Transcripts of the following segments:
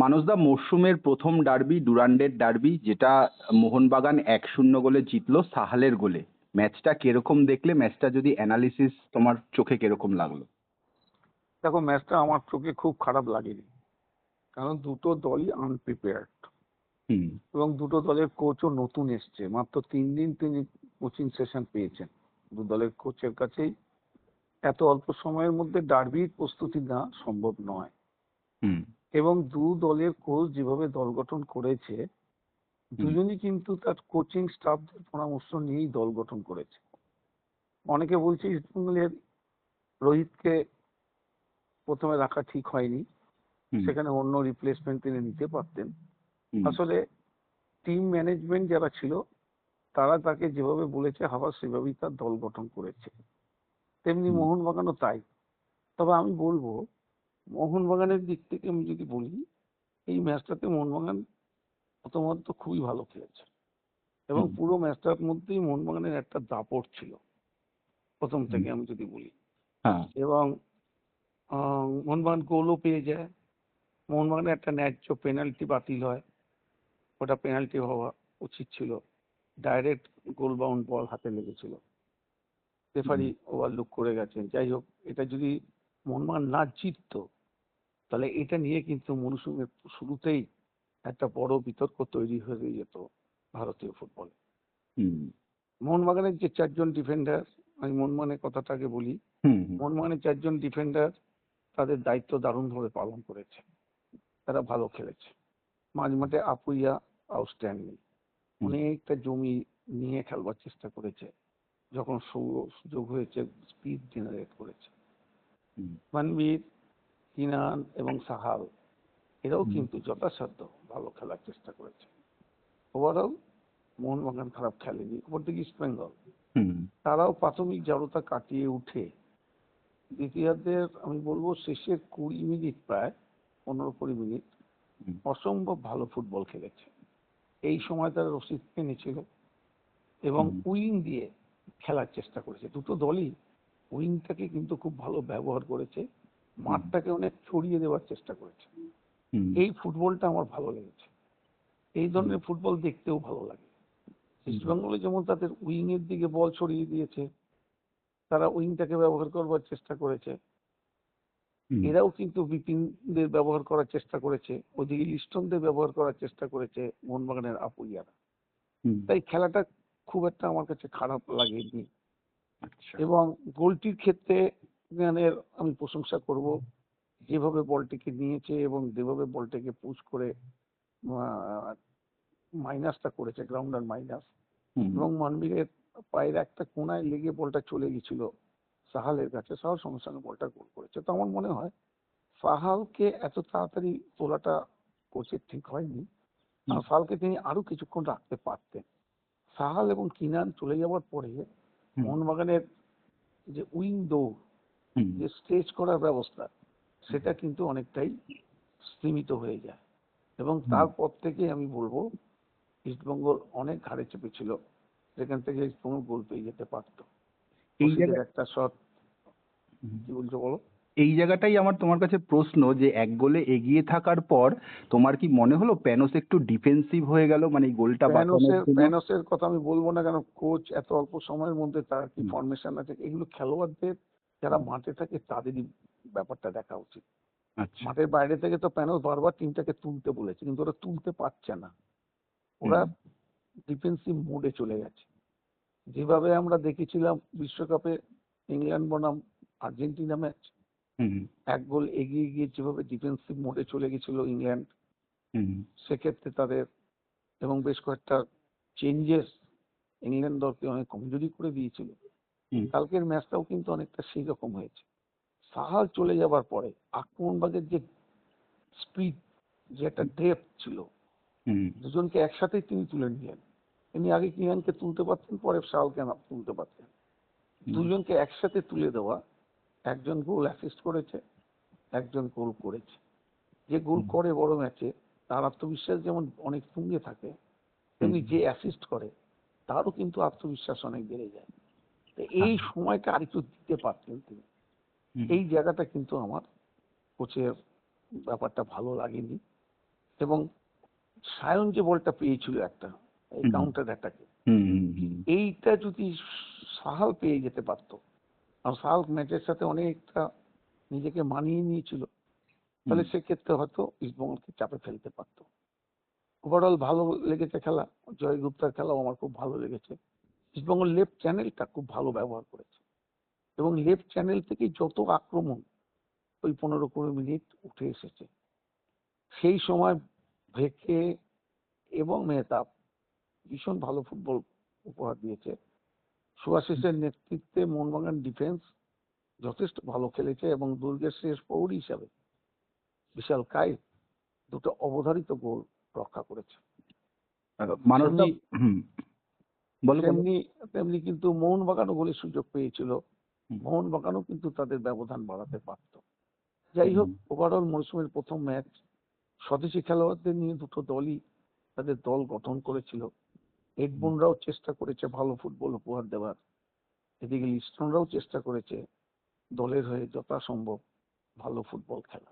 মানসদা, মরশুমের প্রথম derby ডুরান্ডের derby, যেটা মোহনবাগান 1-0 গোলে জিতলো সাহালের গোলে। ম্যাচটা কিরকম দেখলে? ম্যাচটা যদি অ্যানালিসিস তোমার চোখে কিরকম লাগলো? দেখো, ম্যাচটা আমার চোখে খুব খারাপ লাগেনি, কারণ দুটো দলই আনপ্রিপেয়ার্ড হুম। এবং দুটো দলের কোচও নতুন এসছে, মাত্র 3 দিন তিনি কোচিং সেশন পেয়েছেন। দু দলের কোচের কাছেই এত অল্প সময়ের মধ্যে ডার্বির প্রস্তুতি নেওয়া সম্ভব নয়। হুম। এবং দু দলের কোচ যেভাবে দল গঠন করেছে, দুজনই কিন্তু তার কোচিং স্টাফদের পরামর্শ নিয়েই দল গঠন করেছে। অনেকে বলছে ইস্টবেঙ্গলের রোহিতকে প্রথমে রাখা ঠিক হয়নি, হুম। সেখানে অন্য রিপ্লেসমেন্ট তিনি নিতে পারতেন। হুম। আসলে টিম ম্যানেজমেন্ট যারা ছিল তারা তাকে যেভাবে বলেছে হাওয়া সেভাবেই তার দল গঠন করেছে, তেমনি হুম। মোহনবাগানও তাই। তবে আমি বলবো, মোহনবাগানের দিক থেকে আমি যদি বলি, এই ম্যাচটাতে মোহনবাগান প্রথমত খুবই ভালো খেলেছে এবং হুম। পুরো ম্যাচটার মধ্যেই মোহনবাগানের একটা দাপট ছিল প্রথম হুম। থেকে আমি যদি বলি। হ্যাঁ। এবং মোহনবাগান গোলও পেয়ে যায়, মোহনবাগানের একটা ন্যায্য পেনাল্টি বাতিল হয়, ওটা পেনাল্টি হওয়া উচিত ছিল, ডাইরেক্ট গোল বাউন্ড বল হাতে লেগেছিল, রেফারি হুম। ওভারলুক করে গেছেন। যাই হোক, এটা যদি মোহনবাগান না জিততো তাহলে এটা নিয়ে কিন্তু মৌসুমের শুরুতেই একটা বড় বিতর্ক তৈরি হয়ে যেত ভারতীয় ফুটবলে। হুম। মোহনবাগানের যে 4জন ডিফেন্ডার, আমি মোহনবাগানের কথাটাকে বলি, হুম। হুম। মোহনবাগানের 4জন ডিফেন্ডার তাদের দায়িত্ব দারুণভাবে পালন করেছে, তারা ভালো খেলেছে। মাঝমাঠে আপুইয়া আউটস্ট্যান্ডিং, হুম। অনেকটা জমি নিয়ে খেলবার চেষ্টা করেছে, যখন সুযোগ হয়েছে স্পিড জেনারেট করেছে। হুম। মানবীর, কিনান এবং সাহাল এরাও হুম। কিন্তু যথাসাধ্য ভালো খেলার চেষ্টা করেছে। ওভারঅল মোহনবাগান খারাপ খেলেনি। অপরদিকে ইস্ট বেঙ্গল, হুম। তারাও প্রাথমিক জড়তা কাটিয়ে উঠে দ্বিতীয়ার্ধের আমি বলবো শেষের 20 মিনিট, প্রায় 15-20 মিনিট হুম। অসম্ভব ভালো ফুটবল খেলেছে। এই সময় তারা রশিদ টেনেছিল এবং হুম। উইং দিয়ে খেলার চেষ্টা করেছে। দুটো দলই উইংটাকে কিন্তু খুব ভালো ব্যবহার করেছে, হুম। মাঠটাকে অনেক ছড়িয়ে দেওয়ার চেষ্টা করেছে। হুম। এই ফুটবলটা আমার ভালো লেগেছে, এই হুম। ধরনের ফুটবল দেখতেও ভালো লাগে। হুম। ইস্টবেঙ্গলে যেমন তাদের উইং এর দিকে বল ছড়িয়ে দিয়েছে, তারা উইংটাকে ব্যবহার করবার চেষ্টা করেছে, হুম। এরাও কিন্তু বিপিনদের ব্যবহার করার চেষ্টা করেছে, ওদিকে লিস্টনদের ব্যবহার করার চেষ্টা করেছে মোহনবাগানের আপুইয়ারা। হুম। তাই খেলাটা খুব একটা আমার কাছে খারাপ লাগেনি। আচ্ছা। এবং গোলটির ক্ষেত্রে জ্ঞানের আমি প্রশংসা করব, যেভাবে বলটিকে নিয়েছে এবং যেভাবে বলটাকে পুশ করে মাইনাসটা করেছে, গ্রাউন্ডার মাইনাস, হুম। এবং মানবীরের পায়ের একটা কোনায় লেগে বলটা চলে গেছিল সাহালের কাছে, সাহাল সঙ্গে সঙ্গে বলটা গোল করেছে। তো আমার মনে হয় সাহালকে এত তাড়াতাড়ি তোলাটা কোচের ঠিক হয়নি, হুম। আর সাহালকে তিনি আরো কিছুক্ষণ রাখতে পারতেন। সাহাল এবং কিনান চলে যাওয়ার পরে হুম। মোহনবাগানের যে উইং দৌড়, হুম। যে স্টেজ করার ব্যবস্থা, সেটা কিন্তু অনেকটাই সীমিত হয়ে যায়। এবং হুম। তারপর থেকে আমি বলবো ইস্টবেঙ্গল অনেক ঘাড়ে চেপেছিল, যেখান থেকে ইস্টবেঙ্গল গোল পেয়ে যেতে পারত। এই রশিদের জায়গায় একটা শট। হুম। কি বলছো বলো? এই জায়গাটাই আমার তোমার কাছে প্রশ্ন, যে 1 গোলে এগিয়ে থাকার পর তোমার কি মনে হলো প্যানোস একটু ডিফেন্সিভ হয়ে গেল, মানে এই গোলটা বাঁচানোর জন্য? প্যানোসের কথা আমি বলবো না, কেন কোচ এত অল্প সময়ের মধ্যে তার কি হুম। ফরমেশন আছে, এগুলো খেলোয়াড়দের যারা হুম। মাঠে থাকে তাদেরই ব্যাপারটা দেখা উচিত। আচ্ছা। মাঠের বাইরে থেকে তো প্যানোস বারবার টিমটাকে তুলতে বলেছে, কিন্তু ওরা তুলতে পারছে না, হুম। ওরা ডিফেন্সিভ মোডে চলে গেছে। যেভাবে আমরা দেখেছিলাম বিশ্বকাপে ইংল্যান্ড বনাম আর্জেন্টিনা ম্যাচ, হুম। 1 গোল এগিয়ে গিয়ে যেভাবে ডিফেন্সিভ মোডে চলে গেছিল ইংল্যান্ড, হুম। সেক্ষেত্রে তাদের এবং বেশ কয়েকটা চেঞ্জেস ইংল্যান্ড দলকে অনেক কমজোরি করে দিয়েছিল। হুম। কালকের ম্যাচটাও কিন্তু অনেকটা সেই রকম হয়েছে। সাহাল চলে যাবার পরে আক্রমণবাগের যে স্পিড, যে একটা ডেপথ ছিল, হুম। দুজনকে একসাথেই তিনি তুলে নিলেন। তিনি আগে কিয়ানকে তুলতে পারতেন, পরে সাহালকে তুলতে পারতেন। হুম। দুজনকে একসাথে তুলে দেওয়া, একজন গোল অ্যাসিস্ট করেছে, একজন গোল করেছে। যে গোল হুম। করে বড় ম্যাচে তার আত্মবিশ্বাস যেমন অনেক তুঙ্গে থাকে, হুম। তেমনি যে অ্যাসিস্ট করে তারও কিন্তু আত্মবিশ্বাস অনেক বেড়ে যায়। তো এই হ্যাঁ। সময়টা আরেকটু দিতে পারতেন তিনি। হুম। এই জায়গাটা কিন্তু আমার কোচের ব্যাপারটা ভালো লাগেনি। এবং সায়ন যে বলটা পেয়েছিল একটা এই হুম। কাউন্টার অ্যাটাকে, হুম হুম হুম এইটা যদি সাহাল পেয়ে যেতে পারতো, আর সাহাল ম্যাচের সাথে অনেকটা নিজেকে মানিয়ে নিয়েছিল, তাহলে সেক্ষেত্রে হয়তো ইস্টবেঙ্গলকে চাপে ফেলতে পারতো। ওভারঅল ভালো লেগেছে খেলা, জয় গুপ্তার খেলাও আমার খুব ভালো লেগেছে। ইস্টবেঙ্গল লেফট চ্যানেলটা খুব ভালো ব্যবহার করেছে এবং লেফট চ্যানেল থেকে যত আক্রমণ ওই 15-20 মিনিট উঠে এসেছে, সেই সময় ভেকে এবং মেহতাব ভীষণ ভালো ফুটবল উপহার দিয়েছে। সুভাশিসের নেতৃত্বে মোহনবাগান ডিফেন্স যথেষ্ট ভালো খেলেছে এবং দুর্গের শেষ প্রহরী হিসাবে বিশাল কায় দুটো অবধারিত গোল রক্ষা করেছে। মানসদা। তেমনি হুম। বলো বলো। তেমনি তেমনি কিন্তু মোহনবাগানও গোলের সুযোগ পেয়েছিল, হুম, মোহনবাগানও কিন্তু তাদের ব্যবধান বাড়াতে পারত। যাই হোক, ওভারঅল মৌসুমের প্রথম ম্যাচ, স্বদেশি খেলোয়াড়দের নিয়ে দুটো দলই তাদের দল গঠন করেছিল। এডমুনরাও চেষ্টা করেছে ভালো ফুটবল উপহার দেওয়ার, এদিকে লিস্টনরাও চেষ্টা করেছে দলের হয়ে যথাসম্ভব ভালো ফুটবল খেলা।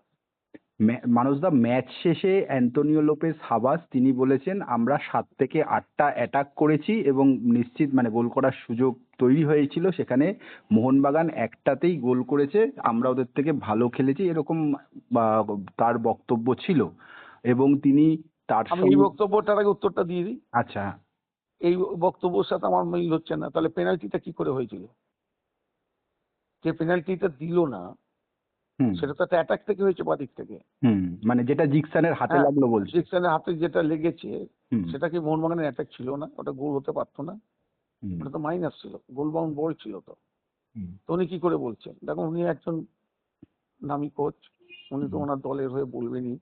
মানসদা, ম্যাচ শেষে অ্যান্তোনিও লোপেস হাবাস তিনি বলেছেন আমরা 7 থেকে 8টা অ্যাটাক করেছি এবং নিশ্চিত মানে গোল করার সুযোগ তৈরি হয়েছিল, সেখানে মোহনবাগান একটাতেই গোল করেছে, আমরা ওদের থেকে ভালো খেলেছি, এরকম তার বক্তব্য ছিল। এবং তিনি তার আমি এই সঙ্গে বক্তব্যটার আগে উত্তরটা দিয়ে দিই। আচ্ছা। এই বক্তব্যের সাথে আমার মিল হচ্ছে না। তাহলে পেনাল্টিটা কি করে হয়েছিল? যে পেনাল্টিটা দিল না, হুম সেটা তো একটা অ্যাটাক থেকে হয়েছে, বাদিক থেকে। হুম মানে যেটা জিকসানের হাতে হ্যাঁ, লাগলো বলছে। ডিকসনের হাতে যেটা লেগেছে, হুম সেটা কি মোহনবাগানের অ্যাটাক ছিল না? ওটা গোল হতে পারতো না? হুম ওটা তো মাইনাস ছিল, গোল বাউন্ড বল ছিল তো। হুম তো উনি কি করে বলছেন? দেখুন, উনি একজন নামি কোচ, উনি তো হুম ওনার দলের হয়ে বলবেনই।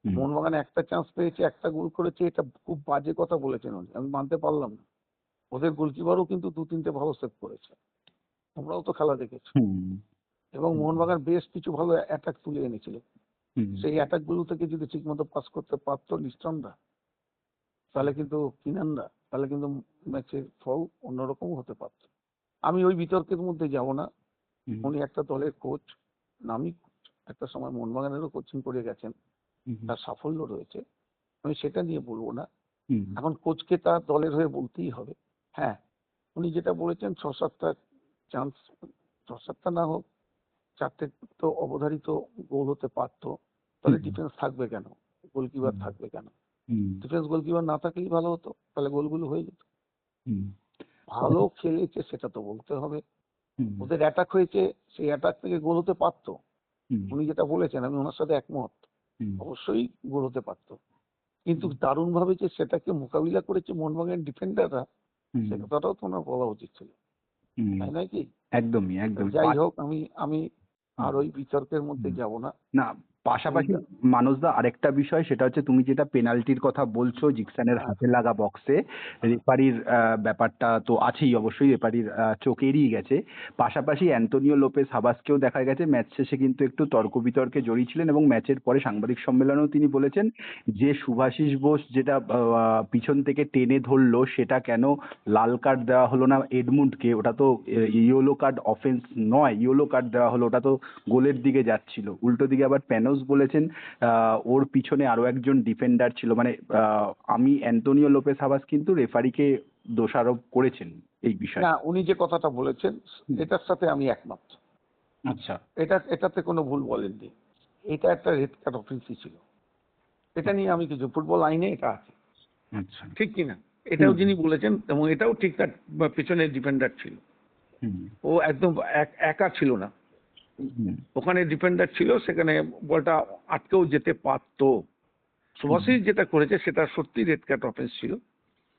হুম মোহনবাগান একটা চান্স পেয়েছে, একটা গোল করেছে, এটা খুব বাজে কথা বলেছেন উনি, আমি মানতে পারলাম না। ওদের গোলকিপারও কিন্তু 2-3টে ভালো সেভ করেছে, তোমরাও তো খেলা দেখেছো। হুম এবং মোহনবাগান বেশ কিছু ভালো অ্যাটাক তুলে এনেছিল। হুম সেই অ্যাটাক গুলো থেকে যদি ঠিকমতো পাস করতে পারতো লিস্টনরা, তাহলে কিন্তু কিনানরা, তাহলে কিন্তু ম্যাচের ফল অন্যরকম হতে পারত। আমি ওই বিতর্কের মধ্যে যাব না। হুম উনি একটা দলের কোচ, নামি কোচ, একটা সময় মোহনবাগানেরও কোচিং করে গেছেন, হুম তার সাফল্য রয়েছে, আমি সেটা নিয়ে বলবো না। হুম এখন কোচকে তার দলের হয়ে বলতেই হবে। হ্যাঁ, উনি যেটা বলেছেন 6-7টা চান্স, 6-7টা না হোক, 4টে তো অবধারিত গোল হতে পারতো, তাহলে হুম ডিফেন্স থাকবে কেন, গোলকিপার হুম থাকবে কেন? হুম ডিফেন্স গোলকিপার না থাকলেই ভালো হতো, তাহলে গোলগুলো হয়ে যেত। হুম ভালো খেলেছে সেটা তো বলতে হবে। হুম ওদের অ্যাটাক হয়েছে, সেই অ্যাটাক থেকে গোল হতে পারতো। হুম উনি যেটা বলেছেন আমি ওনার সাথে একমত, হুম অবশ্যই গোল হতে পারতো। কিন্তু দারুণভাবে যে সেটাকে মোকাবিলা করেছে মোহনবাগানের ডিফেন্ডাররা, হুম সে কথাটাও তো ওনার বলা উচিত ছিল, হুম তাই নয় কি? একদমই তো একদমই যাই হোক, আমি আমি হুম আর ওই বিতর্কের মধ্যে হুম যাব না। না, তুমি পাশাপাশি মানসদা আরেকটা বিষয়, সেটা হচ্ছে তুমি যেটা পেনাল্টির কথা বলছো জিকসানের হ্যাঁ, হাতে লাগা বক্সে, হ্যাঁ, রেফারির ব্যাপারটা তো আছেই, অবশ্যই রেফারির চোখ এড়িয়ে গেছে। পাশাপাশি অ্যান্তোনিও লোপেস হাবাসকেও দেখা গেছে ম্যাচ শেষে কিন্তু একটু তর্ক বিতর্কে জড়িয়েছিলেন এবং ম্যাচের পরে সাংবাদিক সম্মেলনেও তিনি বলেছেন যে শুভাশিস বোস যেটা পিছন থেকে টেনে ধরলো সেটা কেন লাল কার্ড দেওয়া হলো না এডমুন্ডকে, ওটা তো ইয়েলো কার্ড অফেন্স নয়, ইয়েলো কার্ড দেওয়া হলো, ওটা তো গোলের দিকে যাচ্ছিল। উল্টো দিকে আবার প্যানোস বলেছেন ওর পিছনে আরো একজন ডিফেন্ডার ছিল, মানে আমি অ্যান্তোনিও লোপেস হাবাস কিন্তু রেফারিকে দোষারোপ করেছেন এই বিষয়ে। না, উনি যে কথাটা বলেছেন হুম, এটার সাথে আমি একমত। আচ্ছা। এটাতে কোনো ভুল বলেননি। এটা একটা রেড কার্ড অফেন্সই ছিল। এটা নিয়ে আমি কিছু, ফুটবল আইনে এটা আছে, আচ্ছা। ঠিক কিনা? হুম এটাও যিনি বলেছেন, এবং এটাও ঠিক, তার পেছনের ডিফেন্ডার ছিল, হুম ও একদম একা ছিল না, হুম ওখানে ডিফেন্ডার ছিল, সেখানে বলটা আটকেও যেতে পারতো। হুম সুভাষিস যেটা করেছে সেটা সত্যি রেড কার্ড অফেন্স ছিল।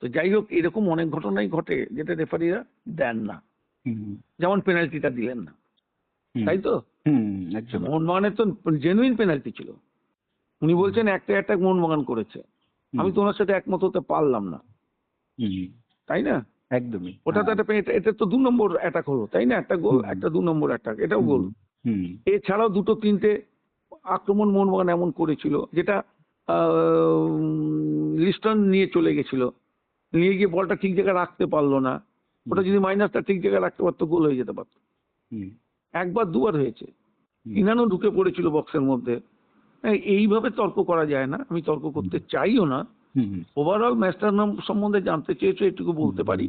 তো যাই হোক, এরকম অনেক ঘটনাই ঘটে যেটা রেফারিরা দেন না, হুম যেমন পেনাল্টিটা দিলেন না, হুম তাই তো? হুম একদম। মোহনবাগানের তো জেনুইন পেনাল্টি ছিল, উনি বলছেন একটা অ্যাটাক মোহনবাগান করেছে, হুম আমি তো ওনার সাথে একমত হতে পারলাম না, হুম তাই না? একদমই। ওটা তো হ্যাঁ। একটা এটা তো 2 নম্বর অ্যাটাক হলো, তাই না? একটা গোল, হুম একটা 2 নম্বর অ্যাটাক, এটাও হুম গোল। হুম এছাড়াও 2-3টে আক্রমণ মোহনবাগান এমন করেছিল যেটা লিস্টন নিয়ে চলে গেছিল, নিয়ে গিয়ে বলটা ঠিক জায়গায় রাখতে পারলো না, হুম ওটা যদি মাইনাসটা ঠিক জায়গায় রাখতে পারতো গোল হয়ে যেতে পারতো। হুম একবার দুবার হয়েছে, হুম ইনানও ঢুকে পড়েছিল বক্সের মধ্যে, এইভাবে তর্ক করা যায় না, আমি তর্ক করতে চাইও না। হুম ওভারঅল ম্যাচটার নাম সম্বন্ধে জানতে চেয়েছো, এটুকু বলতে পারি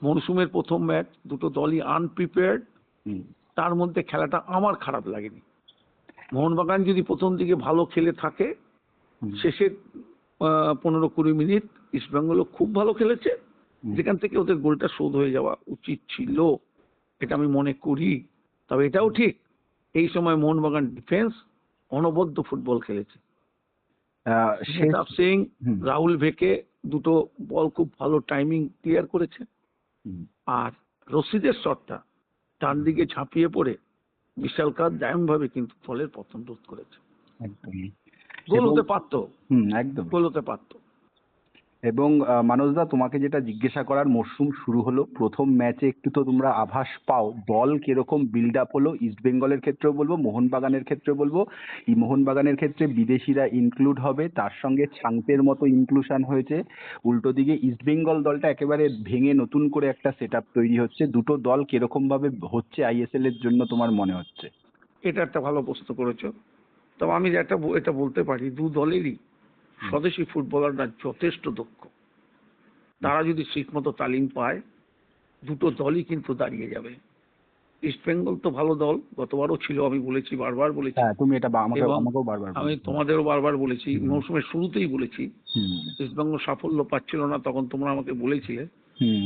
মরশুমের প্রথম ম্যাচ, দুটো দলই আনপ্রিপেয়ার্ড। হুম তার মধ্যে খেলাটা আমার খারাপ লাগেনি। মোহনবাগান যদি প্রথম দিকে ভালো খেলে থাকে, হুম শেষের 15-20 মিনিট ইস্টবেঙ্গলও খুব ভালো খেলেছে, হুম যেখান থেকে ওদের গোলটা শোধ হয়ে যাওয়া উচিত ছিল, এটা আমি মনে করি। তবে এটাও ঠিক, এই সময় মোহনবাগান ডিফেন্স অনবদ্য ফুটবল খেলেছে। শেষ মেহতাব সিং, হুম রাহুল ভেকে দুটো বল খুব ভালো টাইমিং ক্লিয়ার করেছে। হুম আর রশিদের শটটা ডান দিকে ঝাঁপিয়ে পড়ে বিশালকার দায়ুণভাবে কিন্তু দলের পতন রোধ করেছে। একদমই। গোল এবং হতে পারতো, একদম। গোল হতে পারতো। এবং মানসদা, তোমাকে যেটা জিজ্ঞাসা করার, মরশুম শুরু হলো, প্রথম ম্যাচে একটু তো তোমরা আভাস পাও দল কিরকম বিল্ড আপ হলো। ইস্ট বেঙ্গলের ক্ষেত্রেও বলবো, মোহনবাগানের ক্ষেত্রেও বলবো। এই মোহনবাগানের ক্ষেত্রে বিদেশিরা ইনক্লুড হবে, তার সঙ্গে ছাংতের মতো ইনক্লুশন হয়েছে। উল্টো দিকে ইস্ট বেঙ্গল দলটা একেবারে ভেঙে নতুন করে একটা সেট আপ তৈরি হচ্ছে। দুটো দল কিরকম ভাবে হচ্ছে আইএসএল এর জন্য তোমার মনে হচ্ছে? এটা একটা ভালো প্রশ্ন করেছো। তবে আমি এটা বলতে পারি, দু দলেরই স্বদেশি ফুটবলাররা যথেষ্ট দক্ষ। তারা যদি ঠিকমতো তালিম পায়, দুটো দলই কিন্তু দাঁড়িয়ে যাবে। ইস্ট বেঙ্গল তো ভালো দল, গতবারও ছিল, আমি বলেছি, বারবার বলেছি। হ্যাঁ, তুমি এটা এবং আমাকেও বারবার আমি বলেছো। তোমাদেরও বারবার বলেছি, হুম মৌসুমের শুরুতেই বলেছি, হুম ইস্টবেঙ্গল সাফল্য পাচ্ছিল না, তখন তোমরা আমাকে বলেছিলে।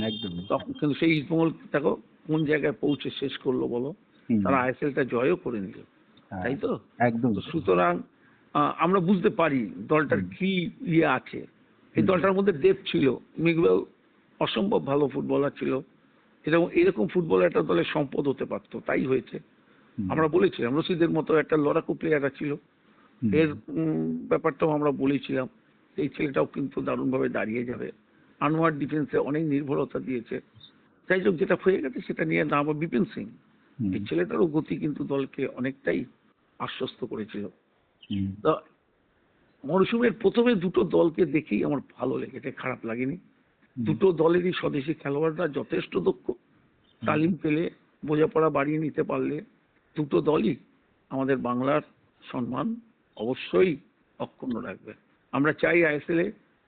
একদমই। তখন কিন্তু সেই ইস্টবেঙ্গল দেখো কোন জায়গায় পৌঁছে শেষ করলো বলো। হুম তারা আইএসএলটা জয়ও করে নিল, হ্যাঁ, তাই তো? তো একদমই তাই। সুতরাং আমরা বুঝতে পারি দলটার হুম কি ইয়ে আছে। এই হুম দলটার মধ্যে ডেপথ ছিল। মিগুয়েল অসম্ভব ভালো ফুটবলার ছিল, এরকম ফুটবলার একটা দলের সম্পদ হতে পারতো, তাই হয়েছে। হুম আমরা বলেছিলাম রশিদের মতো একটা লড়াকু প্লেয়াররা ছিল, হুম এর ব্যাপারটাও আমরা বলেছিলাম। এই ছেলেটাও কিন্তু দারুণভাবে দাঁড়িয়ে যাবে। আনোয়ার ডিফেন্সে অনেক নির্ভরতা দিয়েছে। যাই হোক, যেটা হয়ে গেছে সেটা নিয়ে নাম বিপিন সিং, হুম এই ছেলেটারও গতি কিন্তু দলকে অনেকটাই আশ্বস্ত করেছিল। হুম তো মরশুমের প্রথমে দুটো দলকে দেখেই আমার ভালো লেগেছে, খারাপ লাগেনি। হুম দুটো দলেরই স্বদেশি খেলোয়াড়রা যথেষ্ট দক্ষ। তালিম পেলে, বোঝাপড়া বাড়িয়ে নিতে পারলে দুটো দলই আমাদের বাংলার সম্মান অবশ্যই অক্ষুণ্ণ রাখবে। আমরা চাই আইএসএল এ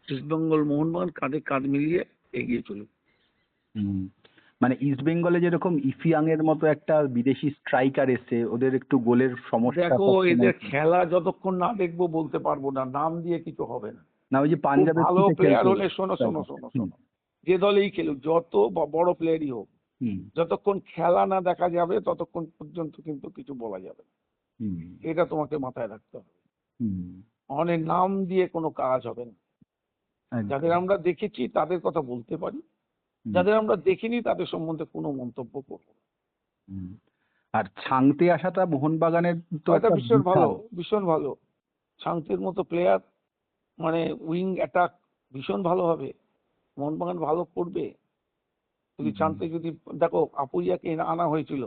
ইস্টবেঙ্গল মোহনবাগান কাঁধে কাঁধ মিলিয়ে এগিয়ে চলুক। হুম। মানে ইস্ট বেঙ্গলে যেরকম ইফিয়াং এর মতো একটা বিদেশি স্ট্রাইকার এসে ওদের একটু গোলের সমস্যা দেখো, সবসময় এদের খেলা যতক্ষণ না দেখবো বলতে পারবো না, নাম দিয়ে কিছু হবে না। না, ওই যে খুব পাঞ্জাব ভালো এফসিতে প্লেয়ার খেলতো হলে, শোনো শোনো striker। শোনো হুম শোনো, যে দলেই খেলুক, যত বড় প্লেয়ারই হোক, হুম যতক্ষণ খেলা না দেখা যাবে ততক্ষণ পর্যন্ত কিন্তু কিছু বলা যাবে না। হুম এটা তোমাকে মাথায় রাখতে হবে। হুম অনেক নাম দিয়ে কোনো কাজ হবে না। যাদের একদম। আমরা দেখেছি তাদের কথা বলতে পারি, হুম যাদের আমরা দেখিনি তাদের সম্বন্ধে কোনো মন্তব্য করবো না। হুম। আর ছাংতে আসাটা মোহনবাগানের তো এটা একটা ভীষণ ভালো, বিশাল। ভীষণ ভালো। শান্তির মতো প্লেয়ার, মানে উইং অ্যাটাক ভীষণ ভালো হবে। মোহনবাগান ভালো করবে যদি হুম চান্তে, যদি দেখো আপুইয়াকে আনা হয়েছিল,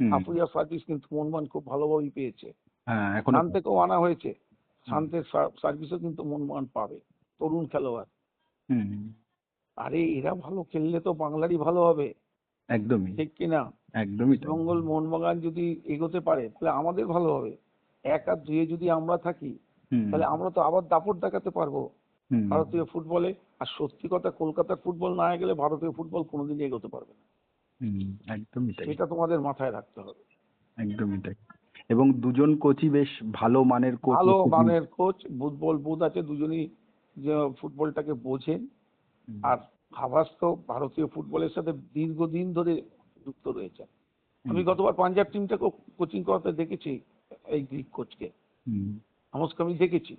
হুম আপুইয়ার সার্ভিস কিন্তু মোহনবাগান খুব ভালোভাবেই পেয়েছে। হ্যাঁ, এখনো শান্তেকেও আনা হয়েছে, হুম শান্তের সার্ভিসও কিন্তু মোহনবাগান পাবে, তরুণ খেলোয়াড়। হুম আরে এরা ভালো খেললে তো বাংলারই ভালো হবে, একদমই। ঠিক কিনা? একদমই তাই। ইস্টবেঙ্গল মোহনবাগান যদি এগোতে পারে তাহলে আমাদের ভালো হবে। 1 আর 2 যদি আমরা থাকি, হুম তাহলে আমরা তো আবার দাপট দেখাতে পারবো হুম ভারতীয় ফুটবলে। আর সত্যি কথা, কলকাতার ফুটবল না গেলে ভারতীয় ফুটবল কোনোদিনই এগোতে পারবে না। হুম একদমই তাই। এটা তোমাদের মাথায় রাখতে হবে। একদমই তাই। এবং দুজন কোচই বেশ ভালো মানের কোচ ভালো এসে মানের কোচ, বুধ আছে, দুজনই যে ফুটবলটাকে বোঝেন। হুম আর হাবাস তো ভারতীয় ফুটবলের সাথে দীর্ঘদিন ধরে যুক্ত রয়েছে। হুম আমি গতবার পাঞ্জাব টিমটাকে কোচিং করাতে দেখেছি, এই গ্রিক কোচকে হুম আমসকে আমি দেখেছি।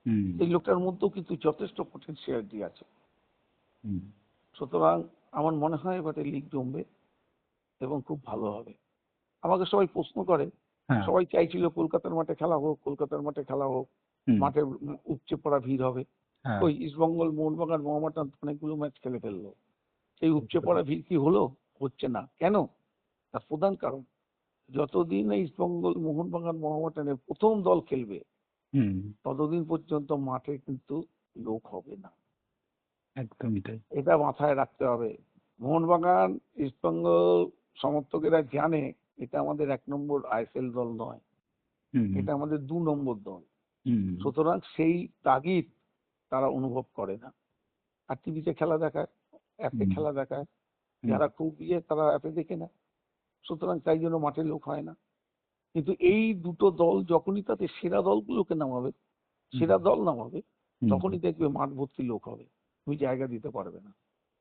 হুম এই লোকটার মধ্যেও কিন্তু যথেষ্ট পটেনশিয়ালিটি আছে। হুম সুতরাং আমার মনে হয় এবারে লিগ জমবে এবং খুব ভালো হবে। আমাকে সবাই প্রশ্ন করে, হ্যাঁ সবাই চাইছিল কলকাতার মাঠে খেলা হোক, কলকাতার মাঠে খেলা হোক, হুম মাঠে উপচে পড়া ভিড় হবে। হ্যাঁ ওই ইস্টবেঙ্গল মোহনবাগান মোহামেডান অনেকগুলো ম্যাচ খেলে ফেললো, সেই উপচে পড়া ভিড় কি হলো? হচ্ছে না কেন? তার প্রধান কারণ, যতদিন এই ইস্টবেঙ্গল মোহনবাগান মোহামেডানের প্রথম দল খেলবে হুম ততদিন পর্যন্ত মাঠে কিন্তু লোক হবে না। একদমই তাই। এটা মাথায় রাখতে হবে। মোহনবাগান ইস্টবেঙ্গল সমর্থকেরা জানে এটা আমাদের 1 নম্বর আইএসএল দল নয়, হুম এটা আমাদের 2 নম্বর দল। হুম সুতরাং সেই তাগিদ তারা অনুভব করে না। আর টিভিতে খেলা দেখায়, অ্যাপে হুম খেলা দেখায়, হুম যারা খুব তারা অ্যাপে দেখে নেয়। সুতরাং তাই জন্য মাঠে লোক হয় না। কিন্তু এই দুটো দল যখনই তাদের সেরা দলগুলোকে নামাবে, হুম সেরা দল নামাবে, হুম তখনই দেখবে মাঠ ভর্তি লোক হবে, তুমি জায়গা দিতে পারবে না।